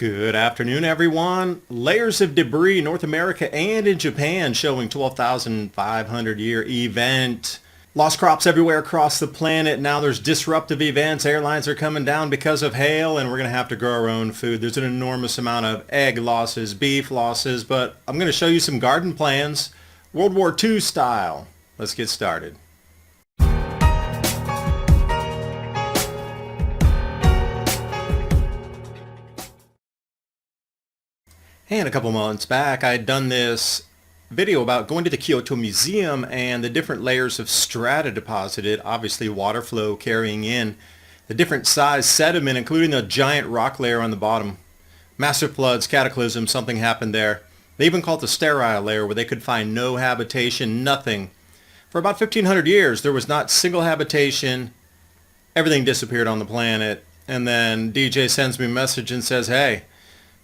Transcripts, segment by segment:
Good afternoon, everyone. Layers of debris in North America and in Japan showing 12,500 year event. Lost crops everywhere across the planet. Now there's disruptive events. Airlines are coming down because of hail, and we're going to have to grow our own food. There's an enormous amount of egg losses, beef losses, but I'm going to show you some garden plans, World War II style. Let's get started. And a couple months back, I had done this video about going to the Kyoto Museum and the different layers of strata deposited, obviously water flow carrying in the different size sediment, including the giant rock layer on the bottom. Massive floods, cataclysm, something happened there. They even call it the sterile layer, where they could find no habitation, nothing. For about 1,500 years, there was not single habitation. Everything disappeared on the planet. And then DJ sends me a message and says, hey,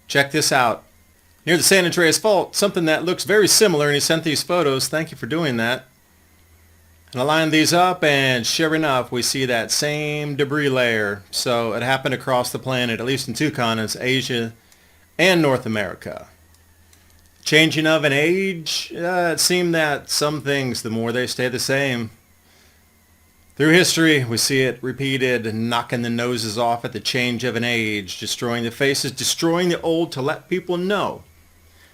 check this out. Near the San Andreas Fault, something that looks very similar, and he sent these photos. Thank you for doing that. And I lined these up, and sure enough, we see that same debris layer. So it happened across the planet, at least in two continents, Asia and North America. Changing of an age, it seemed that some things, the more they stay the same. Through history, we see it repeated, knocking the noses off at the change of an age, destroying the faces, destroying the old to let people know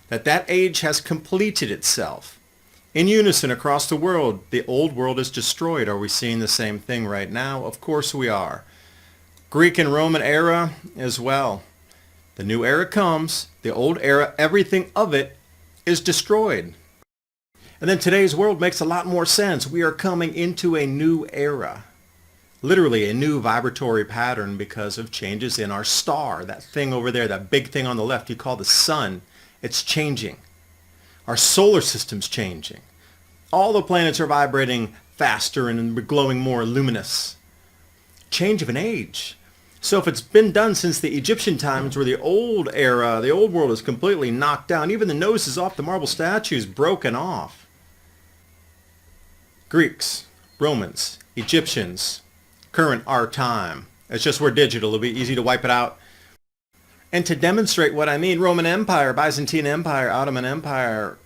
that age has completed itself. In unison across the world, the old world is destroyed. Are we seeing the same thing right now? Of course we are. Greek and Roman era as well. The new era comes, the old era, everything of it is destroyed. And then today's world makes a lot more sense. We are coming into a new era. Literally a new vibratory pattern because of changes in our star. That thing over there, that big thing on the left you call the sun. It's changing. Our solar system's changing. All the planets are vibrating faster and glowing more luminous. Change of an age. So if it's been done since the Egyptian times, where the old era, the old world is completely knocked down, even the noses off the marble statues broken off. Greeks, Romans, Egyptians, current our time. It's just we're digital. It'll be easy to wipe it out. And to demonstrate what I mean, Roman Empire, Byzantine Empire, Ottoman Empire,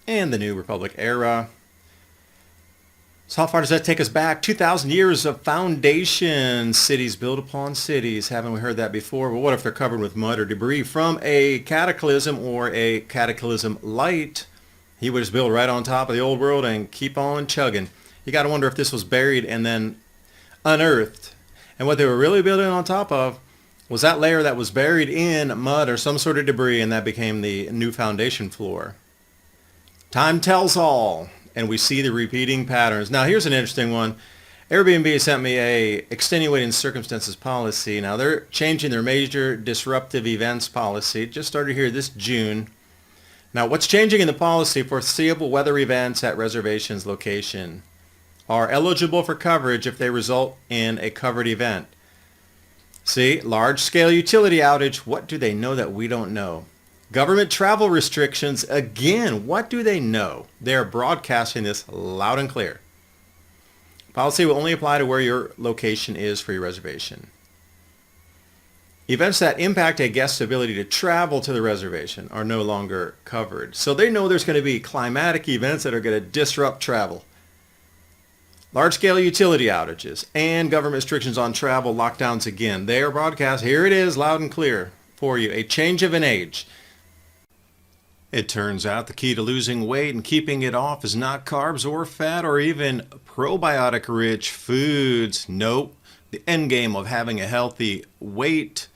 and the New Republic era. So how far does that take us back? 2,000 years of foundation, cities built upon cities. Haven't we heard that before? But what if they're covered with mud or debris from a cataclysm or a cataclysm light? He would just build right on top of the old world and keep on chugging. You got to wonder if this was buried and then unearthed. And what they were really building on top of was that layer that was buried in mud or some sort of debris, and that became the new foundation floor. Time tells all, and we see the repeating patterns. Now here's an interesting one. Airbnb sent me a extenuating circumstances policy. Now they're changing their major disruptive events policy. It just started here this June. Now what's changing in the policy? Foreseeable weather events at reservations location are eligible for coverage if they result in a covered event. See, large-scale utility outage. What do they know that we don't know? Government travel restrictions. Again, what do they know? They are broadcasting this loud and clear. Policy will only apply to where your location is for your reservation. Events that impact a guest's ability to travel to the reservation are no longer covered. So they know there's going to be climatic events that are going to disrupt travel. Large-scale utility outages and government restrictions on travel, lockdowns again. They are broadcast. Here it is, loud and clear for you. A change of an age. It turns out the key to losing weight and keeping it off is not carbs or fat or even probiotic-rich foods. Nope. The end game of having a healthy weight,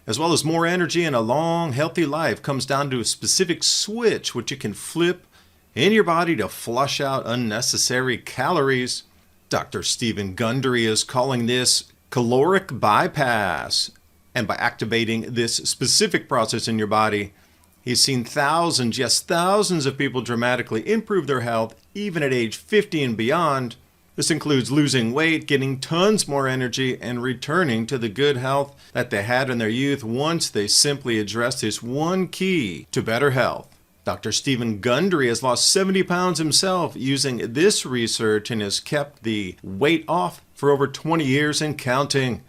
as well as more energy and a long, healthy life, comes down to a specific switch which you can flip in your body to flush out unnecessary calories. Dr. Stephen Gundry is calling this caloric bypass. And by activating this specific process in your body, he's seen thousands, yes, thousands of people dramatically improve their health, even at age 50 and beyond. This includes losing weight, getting tons more energy, and returning to the good health that they had in their youth once they simply addressed this one key to better health. Dr. Stephen Gundry has lost 70 pounds himself using this research and has kept the weight off for over 20 years and counting.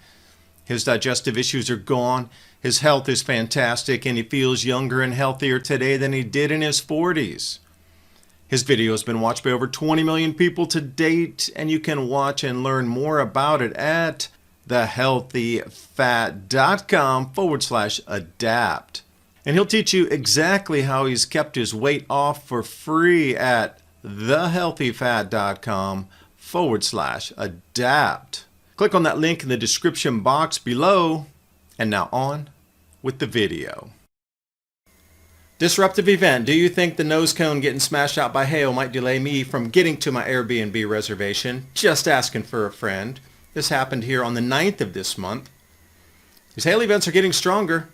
His digestive issues are gone. His health is fantastic, and he feels younger and healthier today than he did in his 40s. His video has been watched by over 20 million people to date, and you can watch and learn more about it at thehealthyfat.com/adapt. And he'll teach you exactly how he's kept his weight off for free at thehealthyfat.com/adapt. Click on that link in the description box below. And now on with the video. Disruptive event. Do you think the nose cone getting smashed out by hail might delay me from getting to my Airbnb reservation? Just asking for a friend. This happened here on the 9th of this month. These hail events are getting stronger.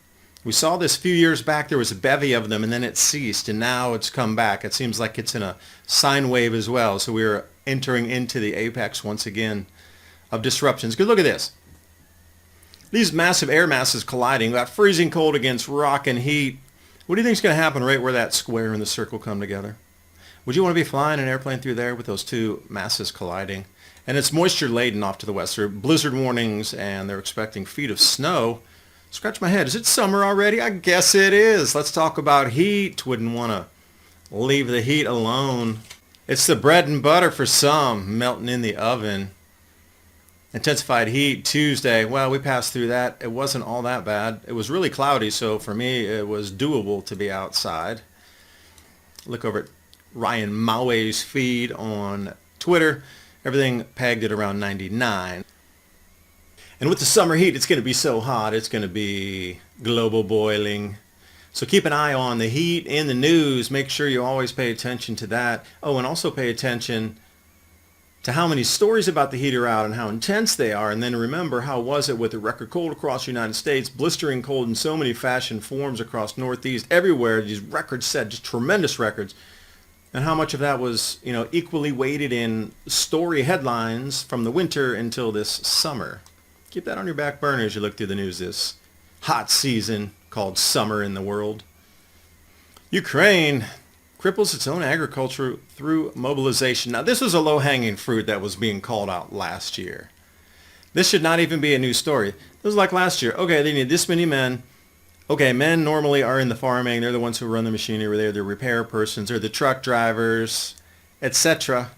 We saw this a few years back. There was a bevy of them, and then it ceased, and now it's come back. It seems like it's in a sine wave as well. So we're entering into the apex once again of disruptions. Because look at this. These massive air masses colliding. We got freezing cold against rock and heat. What do you think is going to happen right where that square and the circle come together? Would you want to be flying an airplane through there with those two masses colliding? And it's moisture laden off to the west. There are blizzard warnings, and they're expecting feet of snow. Scratch my head. Is it summer already? I guess it is. Let's talk about heat. Wouldn't want to leave the heat alone. It's the bread and butter for some, melting in the oven. Intensified heat Tuesday. Well, we passed through that. It wasn't all that bad. It was really cloudy, so for me it was doable to be outside. Look over at Ryan Maue's feed on Twitter. Everything pegged at around 99. And with the summer heat, it's going to be so hot. It's going to be global boiling. So keep an eye on the heat in the news. Make sure you always pay attention to that. Oh, and also pay attention to how many stories about the heat are out and how intense they are. And then remember, how was it with the record cold across the United States, blistering cold in so many fashion forms across Northeast, everywhere, these records set, just tremendous records. And how much of that was, equally weighted in story headlines from the winter until this summer. Keep that on your back burner as you look through the news this hot season called summer in the world. Ukraine cripples its own agriculture through mobilization. Now, this was a low-hanging fruit that was being called out last year. This should not even be a new story. This was like last year. Okay, they need this many men. Okay, men normally are in the farming. They're the ones who run the machinery. They're the repair persons. They're the truck drivers, etc.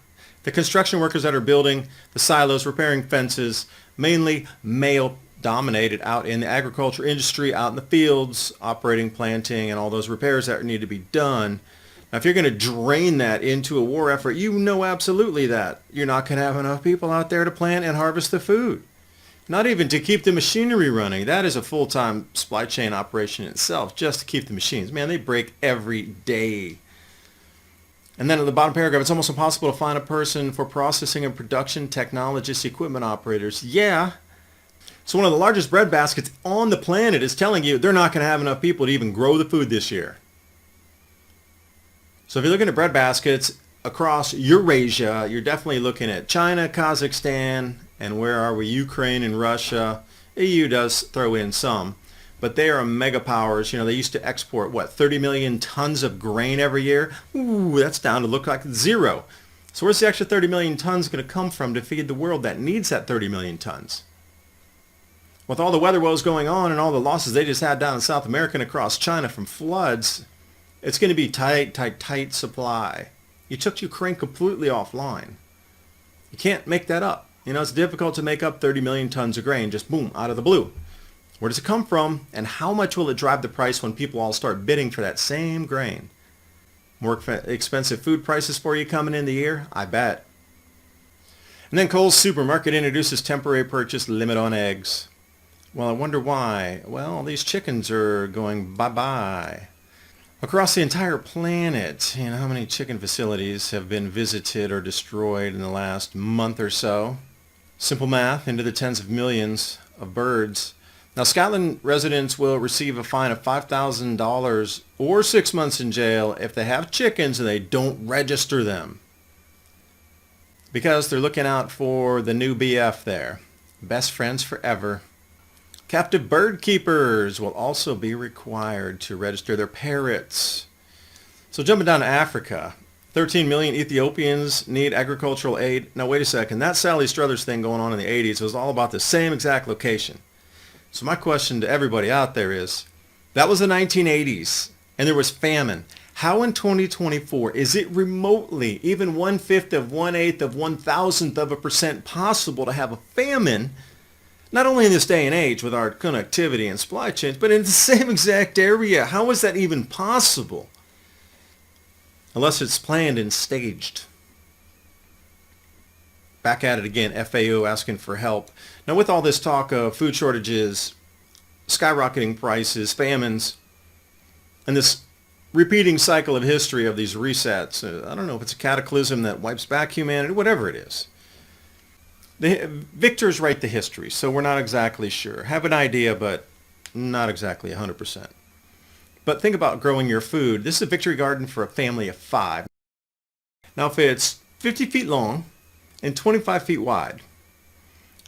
The construction workers that are building the silos, repairing fences, mainly male-dominated out in the agriculture industry, out in the fields, operating, planting, and all those repairs that need to be done. Now, if you're going to drain that into a war effort, you know absolutely that you're not going to have enough people out there to plant and harvest the food. Not even to keep the machinery running. That is a full-time supply chain operation in itself, just to keep the machines. Man, they break every day. And then at the bottom paragraph, it's almost impossible to find a person for processing and production technologists, equipment operators. Yeah. So one of the largest bread baskets on the planet is telling you they're not going to have enough people to even grow the food this year. So if you're looking at bread baskets across Eurasia, you're definitely looking at China, Kazakhstan, and where are we? Ukraine and Russia. EU does throw in some, but they are mega powers. They used to export, 30 million tons of grain every year? Ooh, that's down to look like zero. So where's the extra 30 million tons going to come from to feed the world that needs that 30 million tons? With all the weather woes going on and all the losses they just had down in South America and across China from floods, it's going to be tight supply. You took Ukraine completely offline. You can't make that up. It's difficult to make up 30 million tons of grain just boom, out of the blue. Where does it come from, and how much will it drive the price when people all start bidding for that same grain? More expensive food prices for you coming in the year? I bet. And then Kohl's Supermarket introduces temporary purchase limit on eggs. Well, I wonder why. Well, these chickens are going bye-bye. Across the entire planet, how many chicken facilities have been visited or destroyed in the last month or so? Simple math, into the tens of millions of birds. Now, Scotland residents will receive a fine of $5,000 or 6 months in jail if they have chickens and they don't register them. Because they're looking out for the new BF there. Best friends forever. Captive bird keepers will also be required to register their parrots. So jumping down to Africa, 13 million Ethiopians need agricultural aid. Now wait a second, that Sally Struthers thing going on in the 80s was all about the same exact location. So my question to everybody out there is, that was the 1980s and there was famine. How in 2024 is it remotely, even 1/5 of 1/8 of 1,000th of a percent possible to have a famine, not only in this day and age with our connectivity and supply chains, but in the same exact area? How is that even possible? Unless it's planned and staged. Back at it again, FAO asking for help. Now with all this talk of food shortages, skyrocketing prices, famines, and this repeating cycle of history of these resets, I don't know if it's a cataclysm that wipes back humanity, whatever it is. The victors write the history, so we're not exactly sure. Have an idea, but not exactly 100%. But think about growing your food. This is a victory garden for a family of 5. Now if it's 50 feet long and 25 feet wide,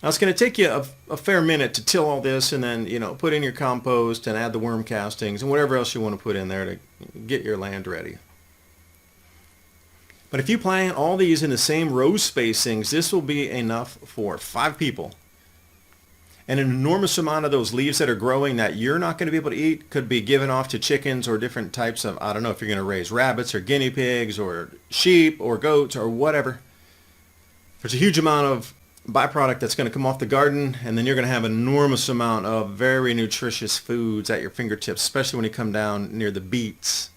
now it's going to take you a fair minute to till all this and then, put in your compost and add the worm castings and whatever else you want to put in there to get your land ready. But if you plant all these in the same row spacings, this will be enough for 5 people. And an enormous amount of those leaves that are growing that you're not going to be able to eat could be given off to chickens or different types of, I don't know if you're going to raise rabbits or guinea pigs or sheep or goats or whatever. There's a huge amount of byproduct that's going to come off the garden, and then you're going to have an enormous amount of very nutritious foods at your fingertips, especially when you come down near the beets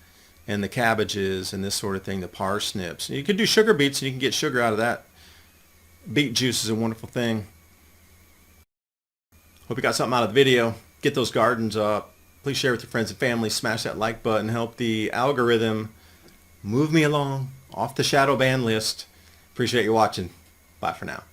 and the cabbages and this sort of thing, the parsnips. You can do sugar beets and you can get sugar out of that. Beet juice is a wonderful thing. Hope you got something out of the video. Get those gardens up. Please share with your friends and family. Smash that like button. Help the algorithm move me along off the shadow ban list. Appreciate you watching. Bye for now.